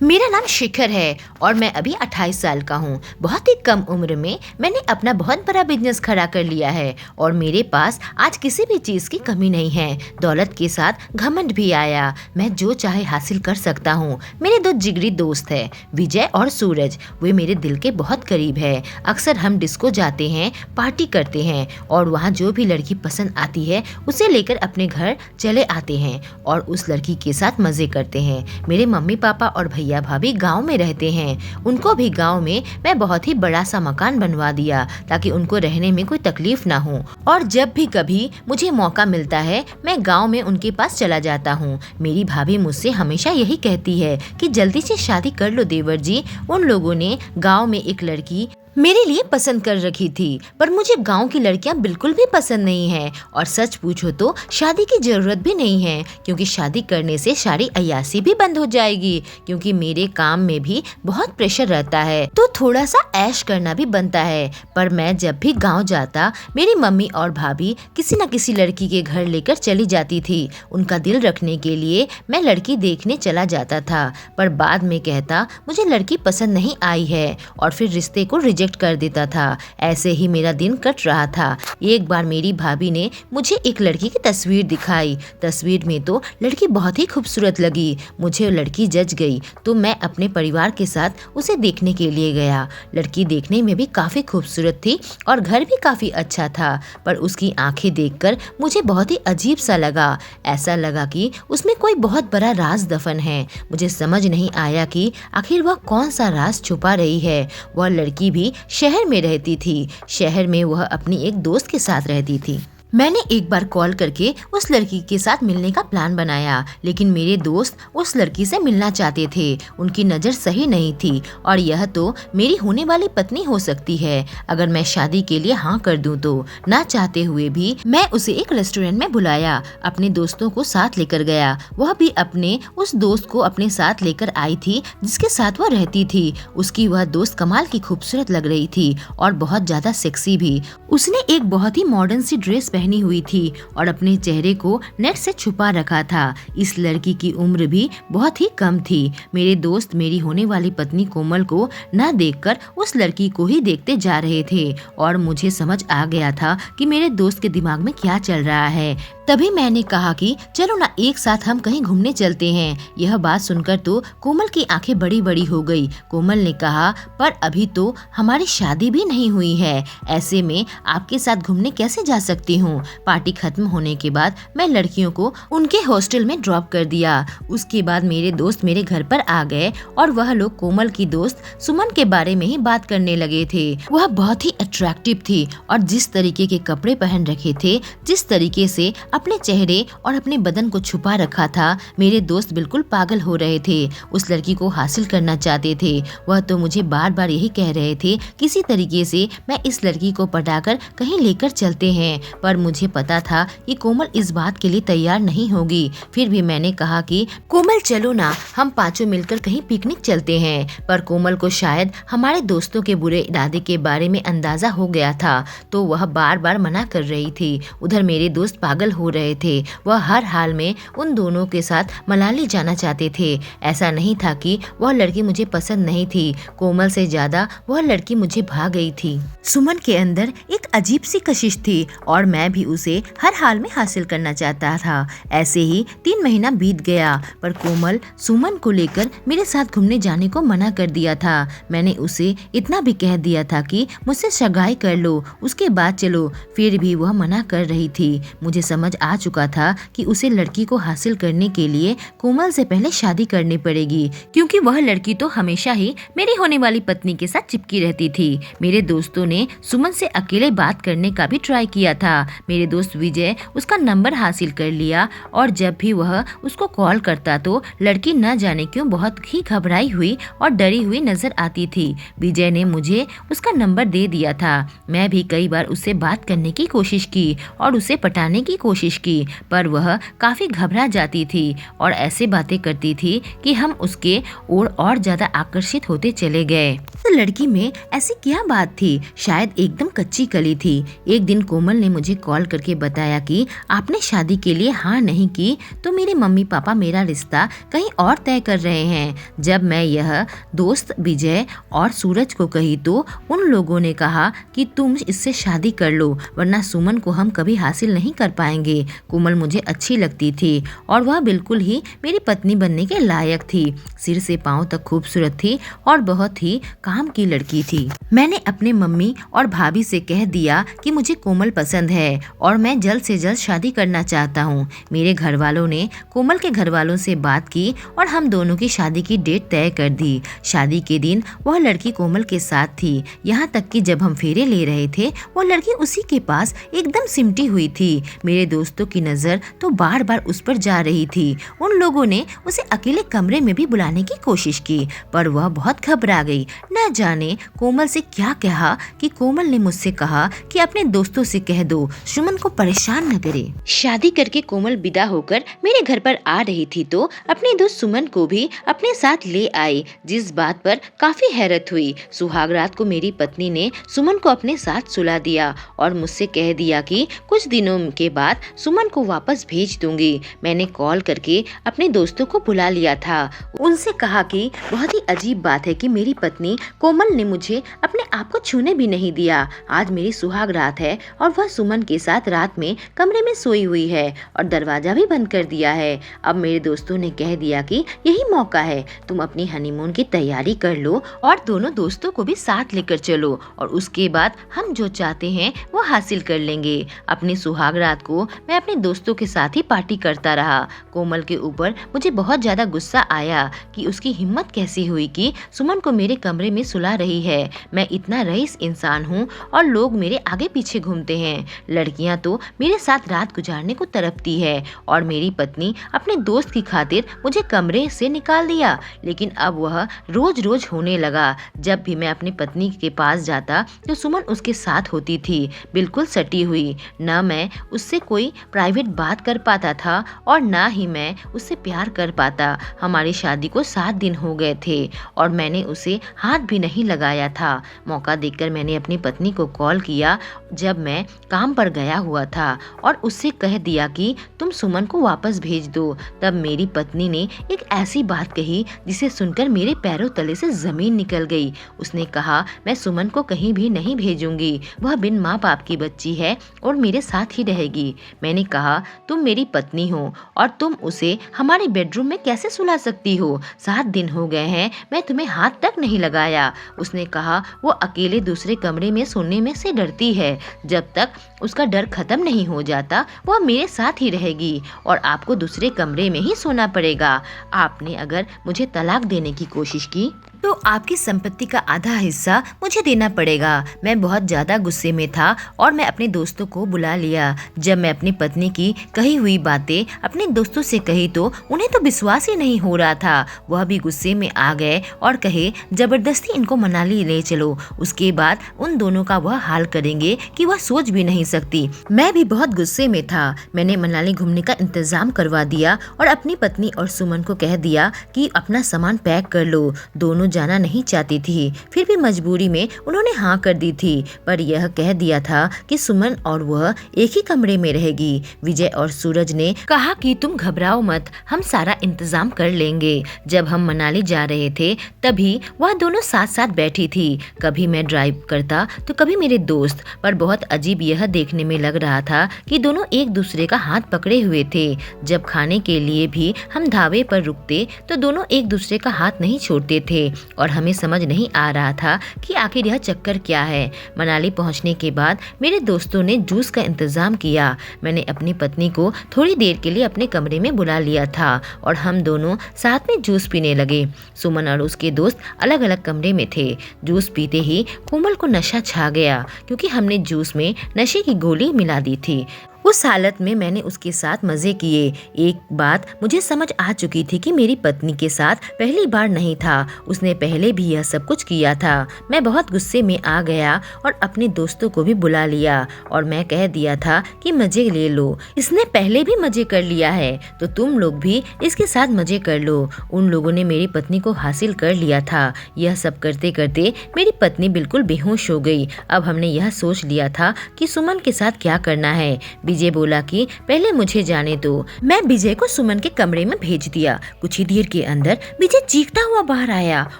मेरा नाम शिखर है और मैं अभी 28 साल का हूँ। बहुत ही कम उम्र में मैंने अपना बहुत बड़ा बिजनेस खड़ा कर लिया है और मेरे पास आज किसी भी चीज़ की कमी नहीं है। दौलत के साथ घमंड भी आया। मैं जो चाहे हासिल कर सकता हूँ। मेरे दो जिगरी दोस्त हैं, विजय और सूरज। वे मेरे दिल के बहुत करीब है। अक्सर हम डिस्को जाते हैं, पार्टी करते हैं और वहाँ जो भी लड़की पसंद आती है उसे लेकर अपने घर चले आते हैं और उस लड़की के साथ मज़े करते हैं। मेरे मम्मी पापा और भैया भाभी गांव में रहते हैं। उनको भी गांव में मैं बहुत ही बड़ा सा मकान बनवा दिया ताकि उनको रहने में कोई तकलीफ ना हो। और जब भी कभी मुझे मौका मिलता है मैं गांव में उनके पास चला जाता हूँ। मेरी भाभी मुझसे हमेशा यही कहती है कि जल्दी से शादी कर लो देवर जी। उन लोगों ने गांव में एक लड़की मेरे लिए पसंद कर रखी थी, पर मुझे गांव की लड़कियां बिल्कुल भी पसंद नहीं है और सच पूछो तो शादी की जरूरत भी नहीं है, क्योंकि शादी करने से सारी अय्यासी भी बंद हो जाएगी। क्योंकि मेरे काम में भी बहुत प्रेशर रहता है तो थोड़ा सा ऐश करना भी बनता है। पर मैं जब भी गाँव जाता मेरी मम्मी और भाभी किसी न किसी लड़की के घर लेकर चली जाती थी। उनका दिल रखने के लिए मैं लड़की देखने चला जाता था, पर बाद में कहता मुझे लड़की पसंद नहीं आई है और फिर रिश्ते को रिजेक्ट कर देता था। ऐसे ही मेरा दिन कट रहा था। एक बार मेरी भाभी ने मुझे एक लड़की की तस्वीर दिखाई। तस्वीर में तो लड़की बहुत ही खूबसूरत लगी। मुझे लड़की जच गई तो मैं अपने परिवार के साथ उसे देखने के लिए गया। लड़की देखने में भी काफी खूबसूरत थी और घर भी काफी अच्छा था, पर उसकी आंखें देखकर मुझे बहुत ही अजीब सा लगा। ऐसा लगा कि उसमें कोई बहुत बड़ा राज दफन है। मुझे समझ नहीं आया कि आखिर वह कौन सा राज छुपा रही है। वह लड़की भी शहर में रहती थी। शहर में वह अपनी एक दोस्त के साथ रहती थी। मैंने एक बार कॉल करके उस लड़की के साथ मिलने का प्लान बनाया, लेकिन मेरे दोस्त उस लड़की से मिलना चाहते थे। उनकी नज़र सही नहीं थी और यह तो मेरी होने वाली पत्नी हो सकती है अगर मैं शादी के लिए हाँ कर दूं तो। ना चाहते हुए भी मैं उसे एक रेस्टोरेंट में बुलाया। अपने दोस्तों को साथ लेकर गया। वह भी अपने उस दोस्त को अपने साथ लेकर आई थी जिसके साथ वह रहती थी। उसकी वह दोस्त कमाल की खूबसूरत लग रही थी और बहुत ज्यादा सेक्सी भी। उसने एक बहुत ही मॉडर्न सी ड्रेस पहनी हुई थी और अपने चेहरे को नेट से छुपा रखा था। इस लड़की की उम्र भी बहुत ही कम थी। मेरे दोस्त मेरी होने वाली पत्नी कोमल को न देखकर उस लड़की को ही देखते जा रहे थे और मुझे समझ आ गया था कि मेरे दोस्त के दिमाग में क्या चल रहा है। तभी मैंने कहा कि चलो ना एक साथ हम कहीं घूमने चलते हैं। यह बात सुनकर तो कोमल की आंखें बड़ी बड़ी हो गई। कोमल ने कहा पर अभी तो हमारी शादी भी नहीं हुई है, ऐसे में आपके साथ घूमने कैसे जा सकती हूँ। पार्टी खत्म होने के बाद मैं लड़कियों को उनके हॉस्टल में ड्रॉप कर दिया। उसके बाद मेरे दोस्त मेरे घर पर आ गए और वह लोग कोमल की दोस्त सुमन के बारे में ही बात करने लगे थे। वह बहुत ही अट्रैक्टिव थी और जिस तरीके के कपड़े पहन रखे थे, जिस तरीके से अपने चेहरे और अपने बदन को छुपा रखा था, मेरे दोस्त बिल्कुल पागल हो रहे थे। उस लड़की को हासिल करना चाहते थे। वह तो मुझे बार बार यही कह रहे थे किसी तरीके से मैं इस लड़की को पटाकर कहीं लेकर चलते हैं, पर मुझे पता था कि कोमल इस बात के लिए तैयार नहीं होगी। फिर भी मैंने कहा कि कोमल चलो ना, हम पांचों मिलकर कहीं पिकनिक चलते हैं। पर कोमल को शायद हमारे दोस्तों के बुरे इरादे के बारे में अंदाजा हो गया था तो वह बार बार मना कर रही थी। उधर मेरे दोस्त पागल हो रहे थे। वह हर हाल में उन दोनों के साथ मनाली जाना चाहते थे। ऐसा नहीं था कि वह लड़की मुझे पसंद नहीं थी, कोमल से ज्यादा वह लड़की मुझे भा गई थी। सुमन के अंदर एक अजीब सी कशिश थी और मैं भी उसे हर हाल में हासिल करना चाहता था। ऐसे ही 3 महीना बीत गया, पर कोमल सुमन को लेकर मेरे साथ घूमने जाने को मना कर दिया था। मैंने उसे इतना भी कह दिया था कि मुझसे सगाई कर लो, उसके बाद चलो, फिर भी वह मना कर रही थी। मुझे समझ आ चुका था कि उसे लड़की को हासिल करने के लिए कोमल से पहले शादी करनी पड़ेगी, क्योंकि वह लड़की तो हमेशा ही मेरी होने वाली पत्नी के साथ चिपकी रहती थी। मेरे दोस्तों ने सुमन से अकेले बात करने का भी ट्राई किया था। मेरे दोस्त विजय उसका नंबर हासिल कर लिया और जब भी वह उसको कॉल करता तो लड़की न जाने क्यों बहुत ही घबराई हुई और डरी हुई नजर आती थी। विजय ने मुझे उसका नंबर दे दिया था। मैं भी कई बार उससे बात करने की कोशिश की और उसे पटाने की कोशिश कोशिश की, पर वह काफ़ी घबरा जाती थी और ऐसे बातें करती थी कि हम उसके ओर और ज़्यादा आकर्षित होते चले गए। तो लड़की में ऐसी क्या बात थी, शायद एकदम कच्ची कली थी। एक दिन कोमल ने मुझे कॉल करके बताया कि आपने शादी के लिए हाँ नहीं की तो मेरे मम्मी पापा मेरा रिश्ता कहीं और तय कर रहे हैं। जब मैं यह दोस्त विजय और सूरज को कही तो उन लोगों ने कहा कि तुम इससे शादी कर लो, वरना सुमन को हम कभी हासिल नहीं कर पाएंगे। कोमल मुझे अच्छी लगती थी और वह बिल्कुल ही मेरी पत्नी बनने के लायक थी। सिर से पांव तक खूबसूरत थी और बहुत ही काम की लड़की थी। मैंने अपने मम्मी और भाभी से कह दिया कि मुझे कोमल पसंद है और मैं जल्द से जल्द शादी करना चाहता हूँ। मेरे घर वालों ने कोमल के घर वालों से बात की और हम दोनों की शादी की डेट तय कर दी। शादी के दिन वह लड़की कोमल के साथ थी, यहाँ तक कि जब हम फेरे ले रहे थे वो लड़की उसी के पास एकदम सिमटी हुई थी। मेरे दोस्तों की नजर तो बार बार उस पर जा रही थी। उन लोगों ने उसे अकेले कमरे में भी बुलाने की कोशिश की, पर वह बहुत घबरा गई। न जाने कोमल से क्या कहा कि कोमल ने मुझसे कहा कि अपने दोस्तों से कह दो सुमन को परेशान न करे। शादी करके कोमल विदा होकर मेरे घर पर आ रही थी तो अपने दोस्त सुमन को भी अपने साथ ले आई, जिस बात पर काफी हैरत हुई। सुहाग रात को मेरी पत्नी ने सुमन को अपने साथ सुला दिया और मुझसे कह दिया कि कुछ दिनों के बाद सुमन को वापस भेज दूंगी। मैंने कॉल करके अपने दोस्तों को बुला लिया था। उनसे कहा कि बहुत ही अजीब बात है कि मेरी पत्नी कोमल ने मुझे अपने आप को छूने भी नहीं दिया। आज मेरी सुहाग रात है और वह सुमन के साथ रात में कमरे में सोई हुई है और दरवाजा भी बंद कर दिया है। अब मेरे दोस्तों ने कह दिया कि यही मौका है, तुम अपनी हनीमून की तैयारी कर लो और दोनों दोस्तों को भी साथ लेकर चलो और उसके बाद हम जो चाहते हैं वो हासिल कर लेंगे। अपनी सुहाग रात को मैं अपने दोस्तों के साथ ही पार्टी करता रहा। कोमल के ऊपर मुझे बहुत ज्यादा गुस्सा आया कि उसकी हिम्मत कैसी हुई कि सुमन को मेरे कमरे में सुला रही है। मैं इतना रईस इंसान हूँ और लोग मेरे आगे पीछे घूमते हैं। लड़कियां तो मेरे साथ रात गुजारने को तड़पती है और मेरी पत्नी अपने दोस्त की खातिर मुझे कमरे से निकाल दिया। लेकिन अब वह रोज रोज होने लगा। जब भी मैं अपनी पत्नी के पास जाता तो सुमन उसके साथ होती थी, बिल्कुल सटी हुई। न मैं उससे कोई प्राइवेट बात कर पाता था और न ही मैं उससे प्यार कर पाता। हमारी शादी को 7 दिन हो गए थे और मैंने उसे हाथ भी नहीं लगाया था। मौका देखकर मैंने अपनी पत्नी को कॉल किया जब मैं काम पर गया हुआ था और उससे कह दिया कि तुम सुमन को वापस भेज दो। तब मेरी पत्नी ने एक ऐसी बात कही जिसे सुनकर मेरे पैरों तले से जमीन निकल गई। उसने कहा मैं सुमन को कहीं भी नहीं भेजूंगी, वह बिन माँ बाप की बच्ची है और मेरे साथ ही रहेगी। मैंने कहा तुम मेरी पत्नी हो और तुम उसे हमारे बेडरूम में कैसे सुला सकती हो? 7 दिन हो गए हैं, मैं तुम्हें हाथ तक नहीं लगाया। उसने कहा वो अकेले दूसरे कमरे में सोने में से डरती है, जब तक उसका डर खत्म नहीं हो जाता वह मेरे साथ ही रहेगी और आपको दूसरे कमरे में ही सोना पड़ेगा। आपने अगर मुझे तलाक देने की कोशिश की तो आपकी संपत्ति का आधा हिस्सा मुझे देना पड़ेगा। मैं बहुत ज्यादा गुस्से में था और मैं अपने दोस्तों को बुला लिया। जब मैं अपनी पत्नी की कही हुई बातें अपने दोस्तों से कही तो उन्हें तो विश्वास ही नहीं हो रहा था। वह भी गुस्से में आ गए और कहे जबरदस्ती इनको मनाली ले चलो, उसके बाद उन दोनों का वह हाल करेंगे कि वह सोच भी नहीं सकती। मैं भी बहुत गुस्से में था। मैंने मनाली घूमने का इंतजाम करवा दिया और अपनी पत्नी और सुमन को कह दिया कि अपना सामान पैक कर लो। दोनों जाना नहीं चाहती थी, फिर भी मजबूरी में उन्होंने हाँ कर दी थी, पर यह कह दिया था कि सुमन और वह एक ही कमरे में रहेगी। विजय और सूरज ने कहा कि तुम घबराओ मत, हम सारा इंतजाम कर लेंगे। जब हम मनाली जा रहे थे तभी वह दोनों साथ साथ बैठी थी। कभी मैं ड्राइव करता तो कभी मेरे दोस्त, पर बहुत अजीब यह देखने में लग रहा था कि दोनों एक दूसरे का हाथ पकड़े हुए थे। जब खाने के लिए भी हम ढाबे पर रुकते तो दोनों एक दूसरे का हाथ नहीं छोड़ते थे और हमें समझ नहीं आ रहा था कि आखिर यह चक्कर क्या है। मनाली पहुंचने के बाद मेरे दोस्तों ने जूस का इंतजाम किया। मैंने अपनी पत्नी को थोड़ी देर के लिए अपने कमरे में बुला लिया था और हम दोनों साथ में जूस पीने लगे। सुमन और उसके दोस्त अलग अलग कमरे में थे। जूस पीते ही कोमल को नशा छा गया क्योंकि हमने जूस में नशे की गोली मिला दी थी। उस हालत में मैंने उसके साथ मजे किए। एक बात मुझे समझ आ चुकी थी कि मेरी पत्नी के साथ पहली बार नहीं था, उसने पहले भी यह सब कुछ किया था। मैं बहुत गुस्से में आ गया और अपने दोस्तों को भी बुला लिया और मैं कह दिया था कि मजे ले लो, इसने पहले भी मजे कर लिया है तो तुम लोग भी इसके साथ मजे कर लो। उन लोगों ने मेरी पत्नी को हासिल कर लिया था। यह सब करते करते मेरी पत्नी बिल्कुल बेहोश हो गई। अब हमने यह सोच लिया था कि सुमन के साथ क्या करना है। विजय बोला कि पहले मुझे जाने दो। मैं विजय को सुमन के कमरे में भेज दिया। कुछ ही देर के अंदर विजय चीखता हुआ बाहर आया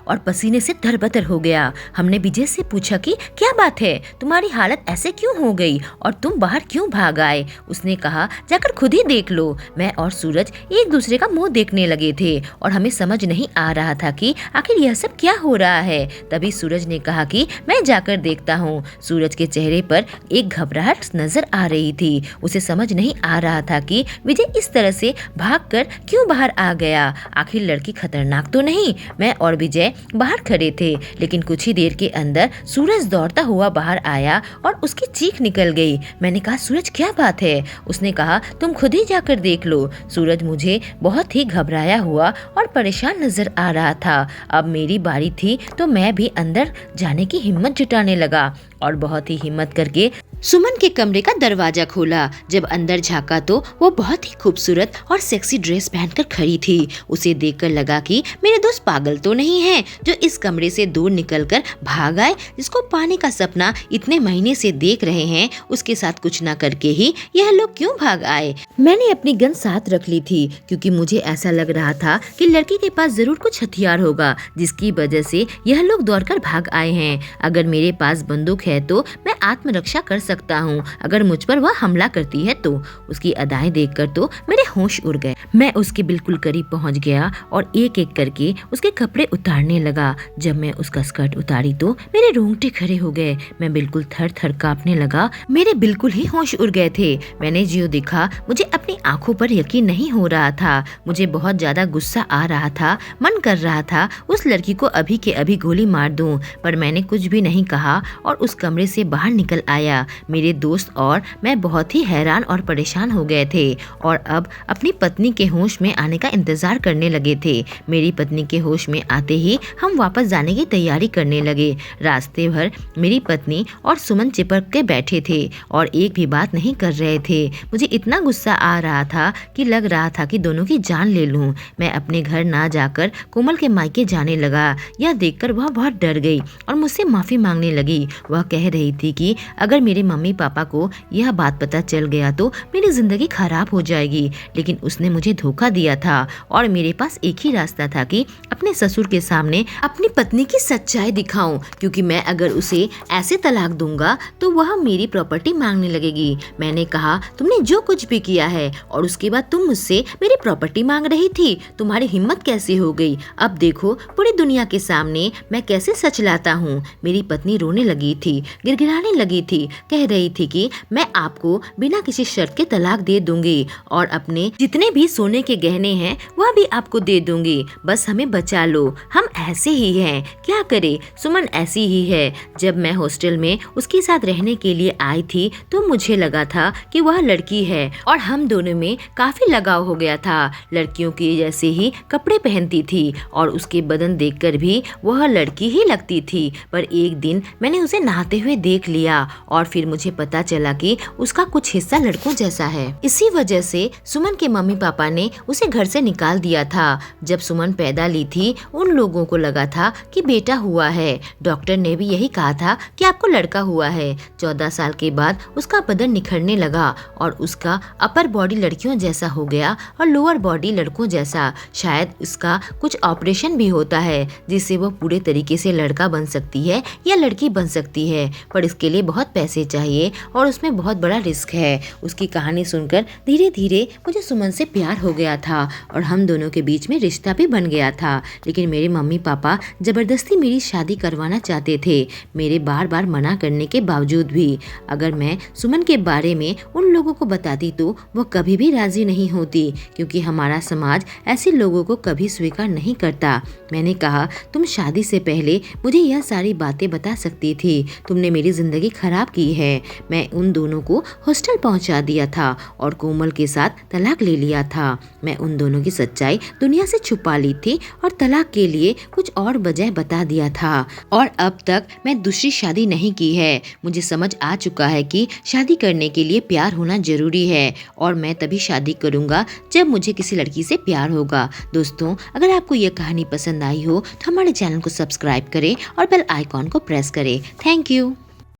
और पसीने से तरबतर हो गया। हमने विजय से पूछा कि क्या बात है, तुम्हारी हालत ऐसे क्यों हो गई और तुम बाहर क्यों भाग आए। उसने कहा जाकर खुद ही देख लो। मैं और सूरज एक दूसरे का मुंह देखने लगे थे और हमें समझ नहीं आ रहा था कि आखिर यह सब क्या हो रहा है। तभी सूरज ने कहा कि मैं जाकर देखता हूँ। सूरज के चेहरे पर एक घबराहट नजर आ रही थी। उसे समझ नहीं आ रहा था कि विजय इस तरह से भागकर क्यों बाहर आ गया। आखिर लड़की खतरनाक तो नहीं। मैं और विजय बाहर खड़े थे, लेकिन कुछ ही देर के अंदर सूरज दौड़ता हुआ बाहर आया और उसकी चीख निकल गई। मैंने कहा सूरज क्या बात है। उसने कहा तुम खुद ही जाकर देख लो। सूरज मुझे बहुत ही घबराया हुआ और परेशान नजर आ रहा था। अब मेरी बारी थी तो मैं भी अंदर जाने की हिम्मत जुटाने लगा और बहुत ही हिम्मत करके सुमन के कमरे का दरवाजा खोला। जब अंदर झांका तो वो बहुत ही खूबसूरत और सेक्सी ड्रेस पहनकर खड़ी थी। उसे देखकर लगा कि मेरे दोस्त पागल तो नहीं हैं जो इस कमरे से दूर निकलकर भाग आए। जिसको पाने का सपना इतने महीने से देख रहे हैं, उसके साथ कुछ ना करके ही यह लोग क्यों भाग आए। मैंने अपनी गन साथ रख ली थी क्योंकि मुझे ऐसा लग रहा था कि लड़की के पास जरूर कुछ हथियार होगा जिसकी वजह से यह लोग दौड़कर भाग आए हैं। अगर मेरे पास बंदूक है तो मैं आत्मरक्षा कर सकता हूँ। अगर मुझ पर वह हमला करती है तो। उसकी अदाएं देखकर तो मेरे होश उड़ गए। मैं उसके बिल्कुल करीब पहुँच गया और एक एक करके उसके कपड़े उतारने लगा। जब मैं उसका स्कर्ट उतारी तो मेरे रोंगटे खड़े हो गए। मैं बिल्कुल थर थर कांपने लगा। मेरे बिल्कुल ही होश उड़ गए थे। मैंने जो देखा मुझे अपनी आंखों पर यकीन नहीं हो रहा था। मुझे बहुत ज्यादा गुस्सा आ रहा था। मन कर रहा था उस लड़की को अभी के अभी गोली मार दूं, पर मैंने कुछ भी नहीं कहा और उस कमरे से बाहर निकल आया। मेरे दोस्त और मैं बहुत ही हैरान और परेशान हो गए थे और अब अपनी पत्नी के होश में आने का इंतजार करने लगे थे। मेरी पत्नी के होश में आते ही हम वापस जाने की तैयारी करने लगे। रास्ते भर मेरी पत्नी और सुमन चिपक के बैठे थे और एक भी बात नहीं कर रहे थे। मुझे इतना गुस्सा आ रहा था कि लग रहा था कि दोनों की जान ले लूं। मैं अपने घर ना जाकर कोमल के मायके जाने लगा। यह देखकर वह बहुत डर गई और मुझसे माफी मांगने लगी। वह कह रही थी कि अगर मेरे मम्मी पापा को यह बात पता चल गया तो मेरी जिंदगी खराब हो जाएगी। लेकिन उसने मुझे धोखा दिया था और मेरे पास एक ही रास्ता था कि अपने ससुर के सामने अपनी पत्नी की सच्चाई दिखाऊं, क्योंकि मैं अगर उसे ऐसे तलाक दूंगा तो वह मेरी प्रॉपर्टी मांगने लगेगी। मैंने कहा तुमने जो कुछ भी किया है और उसके बाद तुम मुझसे मेरी प्रॉपर्टी मांग रही थी, तुम्हारी हिम्मत कैसे हो गई। अब देखो पूरी दुनिया के सामने मैं कैसे सच लाता हूँ। मेरी पत्नी रोने लगी थी, गिड़गिड़ाने लगी थी, कह रही थी कि मैं आपको बिना किसी शर्त के तलाक दे दूंगी और अपने जितने भी सोने के गहने हैं वह भी आपको दे दूंगी। बस हमें बचा लो, हम ऐसे ही हैं, क्या करे। सुमन ऐसी ही है। जब मैं हॉस्टल में उसके साथ रहने के लिए आई थी तो मुझे लगा था कि वह लड़की है और हम दोनों में काफी लगाव हो गया था। लड़कियों के जैसे ही कपड़े पहनती थी और उसके बदन देखकर भी वह लड़की ही लगती थी। पर एक दिन मैंने उसे नहाते हुए देख लिया और फिर मुझे पता चला कि उसका कुछ हिस्सा लड़कों जैसा है। इसी वजह से सुमन के मम्मी पापा ने उसे घर से निकाल दिया था। जब सुमन पैदा ली थी उन लोगों को लगा था कि बेटा हुआ है। डॉक्टर ने भी यही कहा था कि आपको लड़का हुआ है। 14 साल के बाद उसका बदन निखरने लगा और उसका अपर बॉडी लड़कियों जैसा हो गया और लोअर बॉडी लड़कों जैसा। शायद उसका कुछ ऑपरेशन भी होता है जिससे वो पूरे तरीके से लड़का बन सकती है या लड़की बन सकती है, पर इसके लिए बहुत पैसे चाहिए और उसमें बहुत बड़ा रिस्क है। उसकी कहानी सुनकर धीरे धीरे मुझे सुमन से प्यार हो गया था और हम दोनों के बीच में रिश्ता भी बन गया था। लेकिन मेरे मम्मी पापा जबरदस्ती मेरी शादी करवाना चाहते थे, मेरे बार बार मना करने के बावजूद भी। अगर मैं सुमन के बारे में उन लोगों को बताती तो वो कभी भी राजी नहीं होती, क्योंकि हमारा समाज ऐसे लोगों को कभी स्वीकार नहीं करता। मैंने कहा तुम शादी से पहले मुझे यह सारी बातें बता सकती थी, तुमने मेरी जिंदगी खराब की है। है। मैं उन दोनों को हॉस्टल पहुंचा दिया था और कोमल के साथ तलाक ले लिया था। मैं उन दोनों की सच्चाई दुनिया से छुपा ली थी और तलाक के लिए कुछ और वजह बता दिया था। और अब तक मैं दूसरी शादी नहीं की है। मुझे समझ आ चुका है कि शादी करने के लिए प्यार होना जरूरी है और मैं तभी शादी करूंगा जब मुझे किसी लड़की से प्यार होगा। दोस्तों, अगर आपको यह कहानी पसंद आई हो तो हमारे चैनल को सब्सक्राइब करें और बेल आइकॉन को प्रेस करें। Thank you.